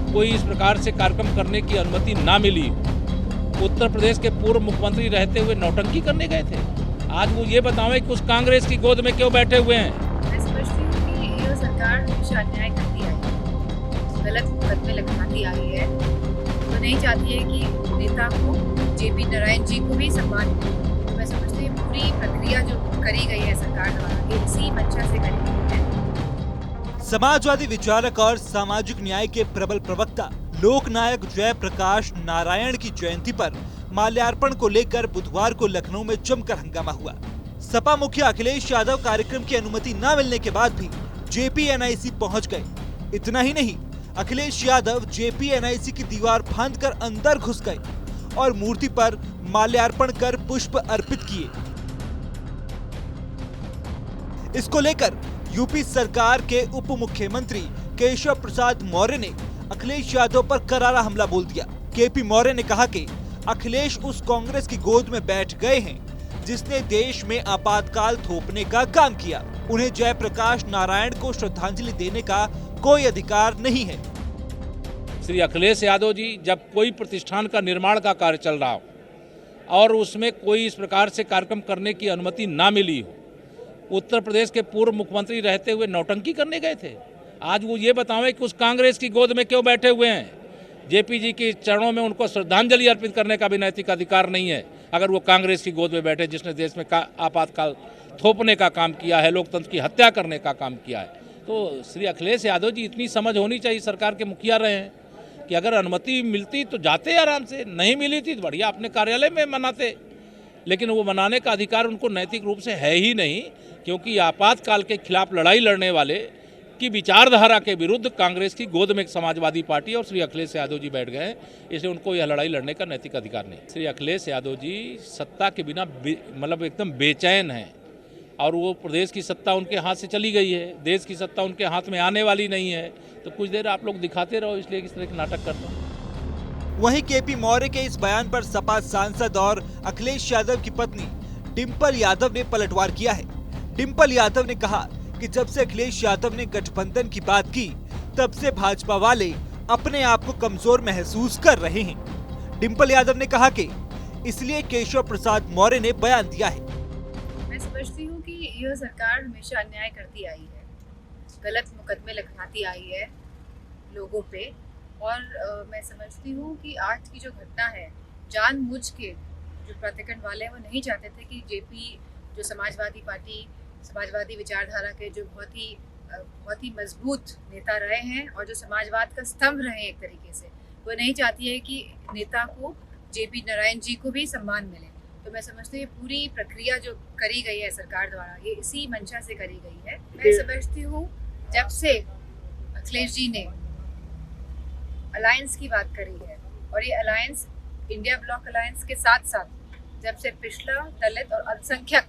कोई इस प्रकार से कार्यक्रम करने की अनुमति ना मिली। उत्तर प्रदेश के पूर्व मुख्यमंत्री रहते हुए नौटंकी करने गए थे। आज वो ये बतावें कि उस कांग्रेस की गोद में क्यों बैठे हुए हैं। मैं समझती हूँ कि ये सरकार हमेशा अन्याय करती आई है, गलत मुकदमे लगवाती आई है, तो नहीं चाहती है कि नेता को जेपी नारायण जी को भी सम्मान मिले। तो मैं समझती हूँ पूरी प्रक्रिया जो करी गई है सरकार द्वारा ये इसी मंशा से करी गई है। समाजवादी विचारक और सामाजिक न्याय के प्रबल प्रवक्ता लोकनायक जयप्रकाश नारायण की जयंती पर माल्यार्पण को लेकर बुधवार को लखनऊ में जमकर हंगामा हुआ। सपा मुखिया अखिलेश यादव कार्यक्रम की अनुमति न मिलने के बाद भी जेपीएनआईसी पहुंच गए। इतना ही नहीं, अखिलेश यादव जेपीएनआईसी की दीवार फांदकर अंदर घुस गए और मूर्ति पर माल्यार्पण कर पुष्प अर्पित किए। इसको लेकर यूपी सरकार के उप मुख्यमंत्री केशव प्रसाद मौर्य ने अखिलेश यादव पर करारा हमला बोल दिया। केपी मौर्य ने कहा कि अखिलेश उस कांग्रेस की गोद में बैठ गए हैं जिसने देश में आपातकाल थोपने का काम किया। उन्हें जयप्रकाश नारायण को श्रद्धांजलि देने का कोई अधिकार नहीं है। श्री अखिलेश यादव जी, जब कोई प्रतिष्ठान का निर्माण का कार्य चल रहा हो और उसमें कोई इस प्रकार से कार्यक्रम करने की अनुमति ना मिली हो, उत्तर प्रदेश के पूर्व मुख्यमंत्री रहते हुए नौटंकी करने गए थे। आज वो ये बतावें कि उस कांग्रेस की गोद में क्यों बैठे हुए हैं। जेपी जी के चरणों में उनको श्रद्धांजलि अर्पित करने का भी नैतिक अधिकार नहीं है अगर वो कांग्रेस की गोद में बैठे जिसने देश में आपातकाल थोपने का काम किया है, लोकतंत्र की हत्या करने का काम किया है। तो श्री अखिलेश यादव जी, इतनी समझ होनी चाहिए, सरकार के मुखिया रहे हैं, कि अगर अनुमति मिलती तो जाते आराम से, नहीं मिली थी तो बढ़िया अपने कार्यालय में मनाते। लेकिन वो मनाने का अधिकार उनको नैतिक रूप से है ही नहीं, क्योंकि आपातकाल के खिलाफ लड़ाई लड़ने वाले की विचारधारा के विरुद्ध कांग्रेस की गोद में एक समाजवादी पार्टी और श्री अखिलेश यादव जी बैठ गए हैं, इसलिए उनको यह लड़ाई लड़ने का नैतिक अधिकार नहीं। श्री अखिलेश यादव जी सत्ता के बिना मतलब एकदम बेचैन हैं और वो प्रदेश की सत्ता उनके हाथ से चली गई है, देश की सत्ता उनके हाथ में आने वाली नहीं है। तो कुछ देर आप लोग दिखाते रहो, इसलिए इस तरह के नाटक करते हैं। वहीं केपी मौर्य के इस बयान पर सपा सांसद और अखिलेश यादव की पत्नी डिंपल यादव ने पलटवार किया है। डिंपल यादव ने कहा कि जब से अखिलेश यादव ने गठबंधन की बात की, तब से भाजपा वाले अपने आप को कमजोर महसूस कर रहे हैं। डिंपल यादव ने कहा कि इसलिए केशव प्रसाद मौर्य ने बयान दिया है। मैं समझती हूँ कि यह सरकार हमेशा अन्याय करती आई है, गलत मुकदमे लगवाती आई है लोगों पे, और मैं समझती हूँ कि आज की जो घटना है, जानबूझ के जो प्रतिकरण वाले हैं वो नहीं चाहते थे कि जेपी जो समाजवादी पार्टी, समाजवादी विचारधारा के जो बहुत ही मजबूत नेता रहे हैं और जो समाजवाद का स्तंभ रहे हैं एक तरीके से, वो नहीं चाहती है कि नेता को जेपी नारायण जी को भी सम्मान मिले। तो मैं समझती हूँ पूरी प्रक्रिया जो करी गई है सरकार द्वारा ये इसी मंशा से करी गई है। मैं समझती हूँ जब से अखिलेश जी ने अलायंस की बात करी है, और ये अलायंस इंडिया ब्लॉक अलायंस के साथ साथ जब से पिछड़ा, दलित और अल्पसंख्यक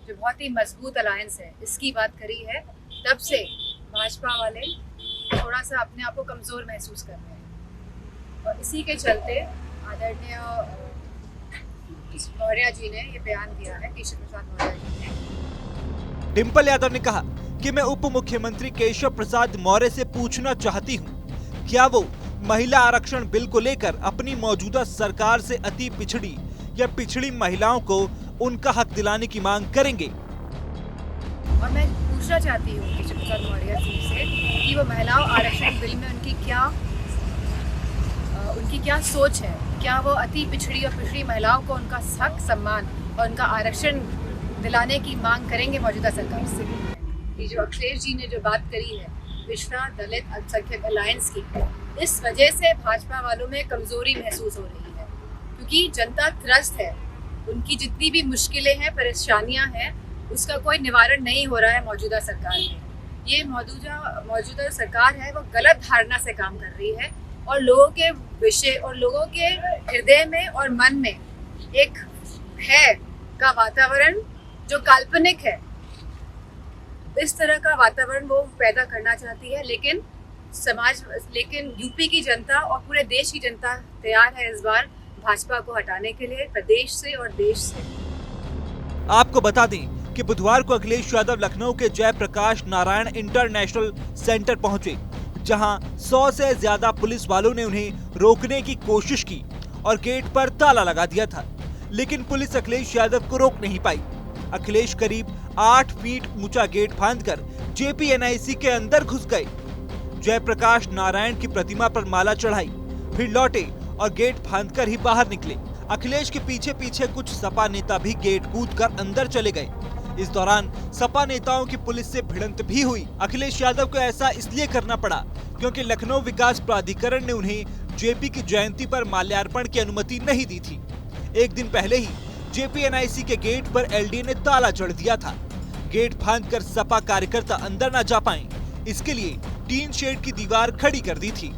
जो बहुत ही मजबूत अलायंस है इसकी बात करी है, तब से भाजपा वाले थोड़ा सा अपने आप को कमज़ोर महसूस कर रहे हैं, और इसी के चलते आदरणीय मौर्य जी ने ये बयान दिया है, केशव प्रसाद मौर्य जी ने। डिंपल यादव ने कहा कि मैं उप मुख्यमंत्री केशव प्रसाद मौर्य से पूछना चाहती हूँ, क्या वो महिला आरक्षण बिल को लेकर अपनी मौजूदा सरकार से अति पिछड़ी या पिछड़ी महिलाओं को उनका हक दिलाने की मांग करेंगे। और मैं पूछना चाहती हूँ केशव प्रसाद मौर्य जी से कि वो महिलाओं आरक्षण बिल में उनकी क्या सोच है, क्या वो अति पिछड़ी और पिछड़ी महिलाओं को उनका हक, सम्मान और उनका आरक्षण दिलाने की मांग करेंगे मौजूदा सरकार से। ये जो अखिलेश जी ने जो बात करी है पिछड़ा, दलित, अल्पसंख्यक अलायंस की, इस वजह से भाजपा वालों में कमजोरी महसूस हो रही है, क्योंकि जनता त्रस्त है, उनकी जितनी भी मुश्किलें हैं, परेशानियां हैं, उसका कोई निवारण नहीं हो रहा है मौजूदा सरकार में। ये मौजूदा सरकार है वो गलत धारणा से काम कर रही है और लोगों के विषय और लोगों के हृदय में और मन में एक भय का वातावरण जो काल्पनिक है, इस तरह का वातावरण वो पैदा करना चाहती है। लेकिन यूपी की जनता और पूरे देश की जनता तैयार है इस बार भाजपा को हटाने के लिए, प्रदेश से और देश से। आपको बता दें कि बुधवार को अखिलेश यादव लखनऊ के जयप्रकाश नारायण इंटरनेशनल सेंटर पहुंचे, जहां 100 से ज्यादा पुलिस वालों ने उन्हें रोकने की कोशिश की और गेट पर ताला लगा दिया था, लेकिन पुलिस अखिलेश यादव को रोक नहीं पाई। अखिलेश करीब 8 फीट ऊंचा गेट फांदकर JPNIC के अंदर घुस गए, जयप्रकाश नारायण की प्रतिमा पर माला चढ़ाई, फिर लौटे और गेट फांदकर ही बाहर निकले। अखिलेश के पीछे पीछे कुछ सपा नेता भी गेट कूदकर अंदर चले गए। इस दौरान सपा नेताओं की पुलिस से भिड़ंत भी हुई। अखिलेश यादव को ऐसा इसलिए करना पड़ा क्योंकि लखनऊ विकास प्राधिकरण ने उन्हें JP की जयंती पर माल्यार्पण की अनुमति नहीं दी थी। एक दिन पहले ही JPNIC के गेट पर LD ने ताला जड़ दिया था। गेट फांदकर सपा कार्यकर्ता अंदर न जा पाएं, इसके लिए टीन शेड की दीवार खड़ी कर दी थी।